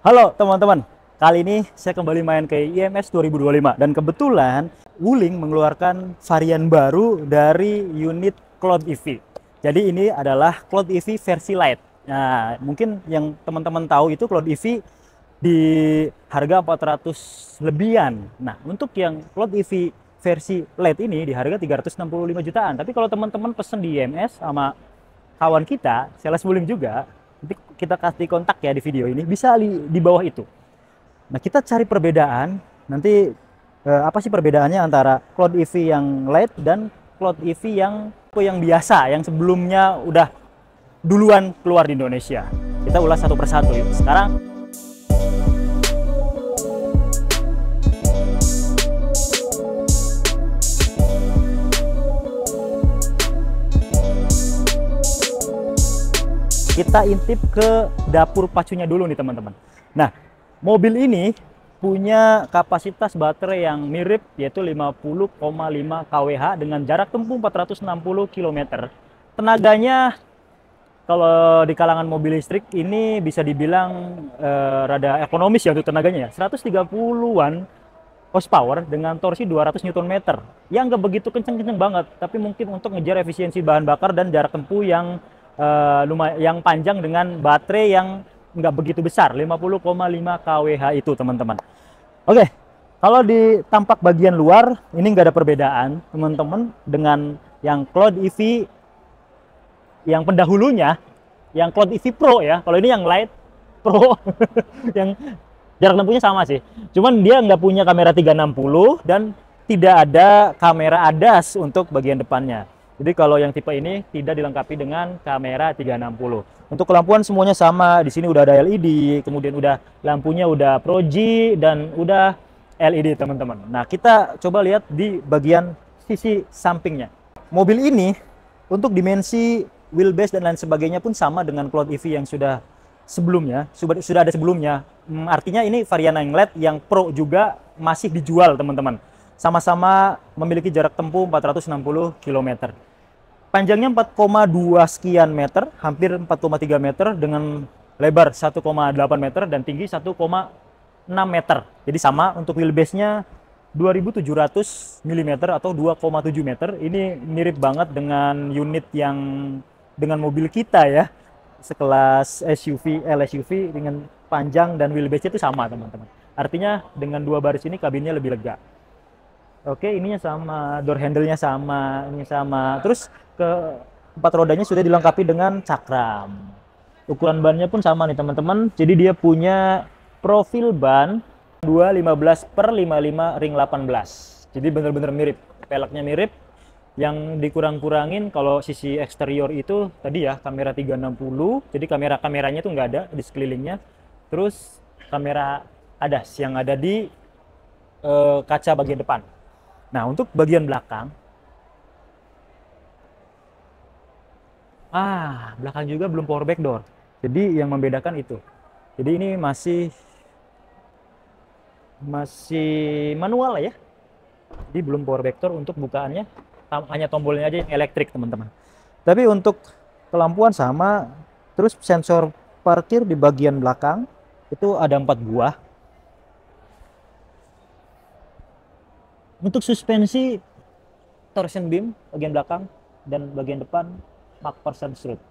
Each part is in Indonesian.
Halo teman-teman, kali ini saya kembali main ke IMS 2025 dan kebetulan Wuling mengeluarkan varian baru dari unit Cloud EV. Jadi ini adalah Cloud EV versi Lite. Nah, mungkin yang teman-teman tahu itu Cloud EV di harga 400 lebihan. Nah, untuk yang Cloud EV versi Lite ini di harga 365 jutaan. Tapi kalau teman-teman pesen di IMS sama kawan kita, sales Wuling juga, nanti kita kasih kontak ya di video ini, bisa di bawah itu. Nah, kita cari perbedaan, nanti apa sih perbedaannya antara Cloud EV yang Lite dan Cloud EV yang biasa, yang sebelumnya udah duluan keluar di Indonesia. Kita ulas satu persatu yuk. Sekarang kita intip ke dapur pacunya dulu nih teman-teman. Nah, mobil ini punya kapasitas baterai yang mirip, yaitu 50,5 kWh dengan jarak tempuh 460 km. Tenaganya kalau di kalangan mobil listrik ini bisa dibilang rada ekonomis ya untuk tenaganya ya. 130-an horsepower dengan torsi 200 Nm. Yang nggak begitu kenceng-kenceng banget, tapi mungkin untuk ngejar efisiensi bahan bakar dan jarak tempuh yang lumayan yang panjang dengan baterai yang nggak begitu besar, 50,5 kWh itu teman-teman. Oke, kalau di tampak bagian luar ini nggak ada perbedaan teman-teman dengan yang Cloud EV yang pendahulunya, yang Cloud EV Pro ya. Kalau ini yang Lite Pro yang jarak tempuhnya sama sih, cuman dia nggak punya kamera 360 dan tidak ada kamera ADAS untuk bagian depannya. Jadi kalau yang tipe ini tidak dilengkapi dengan kamera 360. Untuk lampuan semuanya sama. Di sini udah ada LED, kemudian udah lampunya udah Pro G dan udah LED teman-teman. Nah, kita coba lihat di bagian sisi sampingnya. Mobil ini untuk dimensi wheelbase dan lain sebagainya pun sama dengan Cloud EV yang sudah sebelumnya, sudah ada sebelumnya. Artinya ini varian yang LED yang Pro juga masih dijual teman-teman. Sama-sama memiliki jarak tempuh 460 km. Panjangnya 4,2 sekian meter, hampir 4,3 meter dengan lebar 1,8 meter dan tinggi 1,6 meter. Jadi sama untuk wheelbase-nya 2700 mm atau 2,7 meter. Ini mirip banget dengan unit yang dengan mobil kita ya. Sekelas SUV, LSUV dengan panjang dan wheelbase-nya itu sama teman-teman. Artinya dengan dua baris ini kabinnya lebih lega. Oke, ininya sama, door handle-nya sama, ini sama. Terus ke empat rodanya sudah dilengkapi dengan cakram. Ukuran bannya pun sama nih teman-teman. Jadi dia punya profil ban 215/55 ring 18. Jadi bener-bener mirip. Peleknya mirip. Yang dikurang-kurangin kalau sisi eksterior itu tadi ya kamera 360. Jadi kameranya tuh nggak ada di sekelilingnya. Terus kamera ADAS yang ada di kaca bagian depan. Nah, untuk bagian belakang, belakang juga belum power back door. Jadi yang membedakan itu. Jadi ini masih manual ya. Jadi belum power back door. Untuk bukaannya hanya tombolnya aja yang elektrik teman-teman. Tapi untuk kelampuan sama. Terus sensor parkir di bagian belakang itu ada 4 buah. Untuk suspensi torsion beam bagian belakang dan bagian depan MacPherson strut.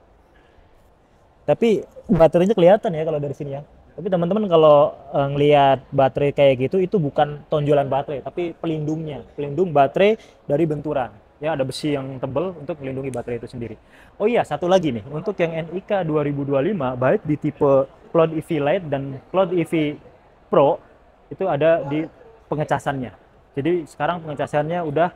Tapi baterainya kelihatan ya kalau dari sini ya. Tapi teman-teman kalau ngelihat baterai kayak gitu itu bukan tonjolan baterai, tapi pelindungnya, pelindung baterai dari benturan. Ya ada besi yang tebal untuk melindungi baterai itu sendiri. Oh iya, satu lagi nih, untuk yang NIK 2025 baik di tipe Cloud EV Lite dan Cloud EV Pro itu ada di pengecasannya. Jadi sekarang pengecasannya udah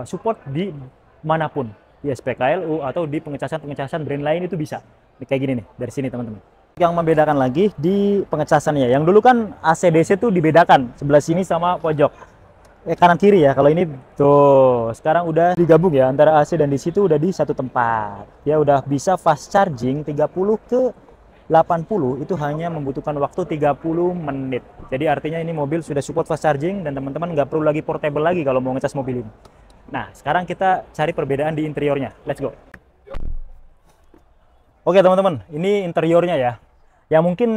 support di manapun, di SPKLU atau di pengecasan brand lain itu bisa. Kayak gini nih, dari sini teman-teman. Yang membedakan lagi di pengecasannya. Yang dulu kan AC/DC tuh dibedakan, sebelah sini sama pojok. Kanan kiri ya. Kalau ini tuh sekarang udah digabung ya antara AC dan DC itu udah di satu tempat. Ya udah bisa fast charging 30 ke 80 itu hanya membutuhkan waktu 30 menit. Jadi artinya ini mobil sudah support fast charging dan teman-teman nggak perlu lagi portable lagi kalau mau ngecas mobil ini. Nah, sekarang kita cari perbedaan di interiornya. Let's go. Oke teman-teman, ini interiornya ya. Yang mungkin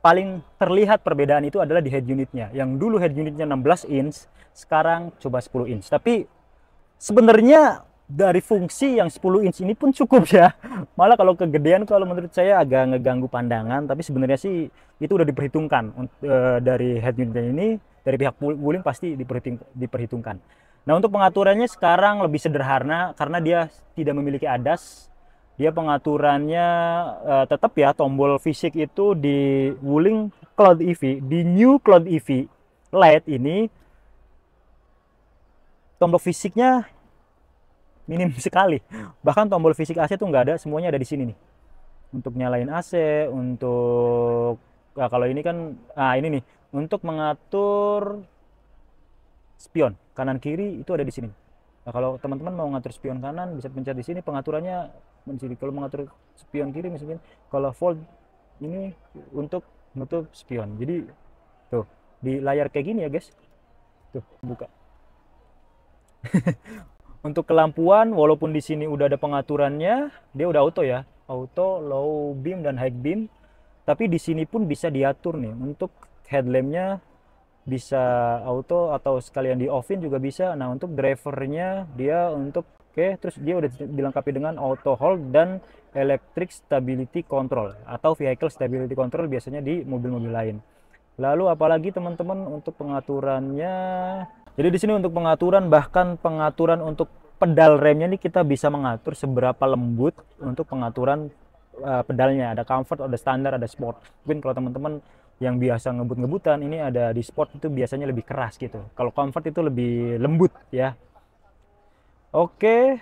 paling terlihat perbedaan itu adalah di head unitnya. Yang dulu head unitnya 16 inch, sekarang coba 10 inch. Tapi sebenarnya dari fungsi yang 10 inch ini pun cukup ya. Malah kalau kegedean kalau menurut saya agak ngeganggu pandangan, tapi sebenarnya sih itu udah diperhitungkan dari head unitnya ini, dari pihak Wuling pasti diperhitungkan. Nah, untuk pengaturannya sekarang lebih sederhana karena dia tidak memiliki ADAS. Dia pengaturannya tetap ya, tombol fisik itu di Wuling Cloud EV, di New Cloud EV Lite ini tombol fisiknya minim sekali. Bahkan tombol fisik AC tuh nggak ada, semuanya ada di sini nih. Untuk nyalain AC, untuk nah kalau ini kan, nah ini nih untuk mengatur spion kanan kiri itu ada di sini. Nah, kalau teman-teman mau ngatur spion kanan bisa pencet di sini, pengaturannya di sini. Kalau mengatur spion kiri misalnya, kalau volt ini untuk menutup spion. Jadi tuh di layar kayak gini ya guys. Tuh buka. Untuk kelampuan, walaupun di sini udah ada pengaturannya, dia udah auto ya, auto, low beam dan high beam. Tapi di sini pun bisa diatur nih untuk headlampnya, bisa auto atau sekalian di offin juga bisa. Nah, untuk drivernya dia untuk terus dia udah dilengkapi dengan auto hold dan electric stability control atau vehicle stability control biasanya di mobil-mobil lain. Lalu apalagi teman-teman untuk pengaturannya. Jadi di sini untuk pengaturan, bahkan pengaturan untuk pedal remnya ini kita bisa mengatur seberapa lembut untuk pengaturan pedalnya. Ada comfort, ada standar, ada sport. Mungkin kalau teman-teman yang biasa ngebut-ngebutan, ini ada di sport itu biasanya lebih keras gitu. Kalau comfort itu lebih lembut ya. Oke,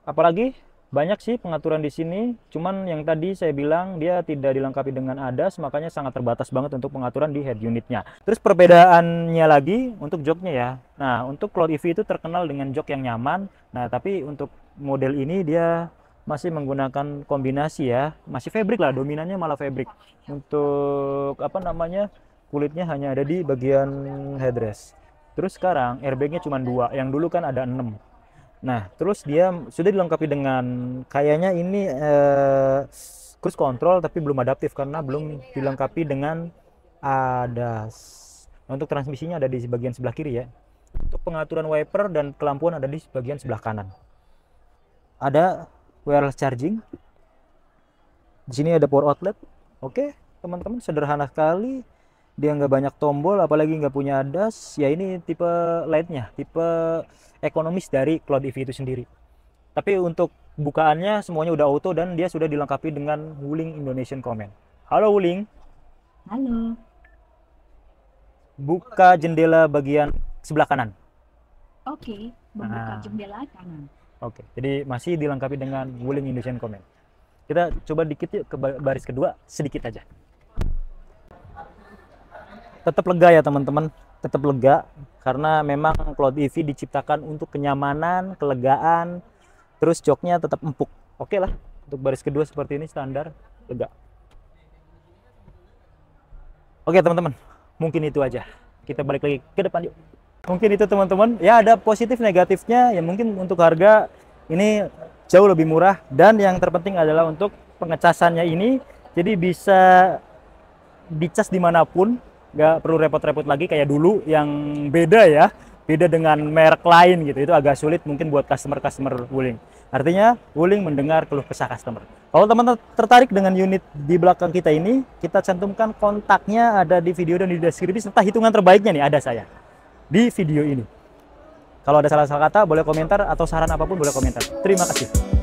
apalagi banyak sih pengaturan di sini. Cuman yang tadi saya bilang dia tidak dilengkapi dengan ADAS, makanya sangat terbatas banget untuk pengaturan di head unitnya. Terus perbedaannya lagi untuk joknya ya. Nah, untuk Cloud EV itu terkenal dengan jok yang nyaman. Nah, tapi untuk model ini dia masih menggunakan kombinasi ya, masih fabric lah, dominannya malah fabric. Untuk apa namanya, kulitnya hanya ada di bagian headrest. Terus sekarang airbagnya cuma 2, yang dulu kan ada 6. Nah, terus dia sudah dilengkapi dengan kayaknya ini cruise control, tapi belum adaptif karena belum dilengkapi dengan ADAS. Untuk transmisinya ada di bagian sebelah kiri ya. Untuk pengaturan wiper dan kelampuan ada di bagian sebelah kanan. Ada wireless charging. Di sini ada power outlet. Oke, teman-teman, sederhana sekali. Dia nggak banyak tombol, apalagi nggak punya ADAS. Ya ini tipe Lite-nya, tipe ekonomis dari Cloud EV itu sendiri. Tapi untuk bukaannya semuanya udah auto dan dia sudah dilengkapi dengan Wuling Indonesian Command. Halo Wuling. Halo. Buka jendela bagian sebelah kanan. Oke, membuka jendela kanan. Oke, jadi masih dilengkapi dengan Wuling Indonesian Command. Kita coba dikit yuk ke baris kedua, sedikit aja. Tetap lega ya teman-teman, tetap lega karena memang Cloud EV diciptakan untuk kenyamanan, kelegaan, terus joknya tetap empuk. Oke lah, untuk baris kedua seperti ini standar, lega. Oke teman-teman, mungkin itu aja. Kita balik lagi ke depan yuk. Mungkin itu teman-teman, ya ada positif negatifnya, ya mungkin untuk harga ini jauh lebih murah, dan yang terpenting adalah untuk pengecasannya ini, jadi bisa dicas dimanapun, nggak perlu repot-repot lagi kayak dulu yang beda ya, beda dengan merek lain gitu. Itu agak sulit mungkin buat customer Wuling. Artinya Wuling mendengar keluh kesah customer. Kalau teman-teman tertarik dengan unit di belakang kita ini, kita cantumkan kontaknya ada di video dan di deskripsi, serta hitungan terbaiknya nih ada saya di video ini. Kalau ada salah-salah kata boleh komentar, atau saran apapun boleh komentar. Terima kasih.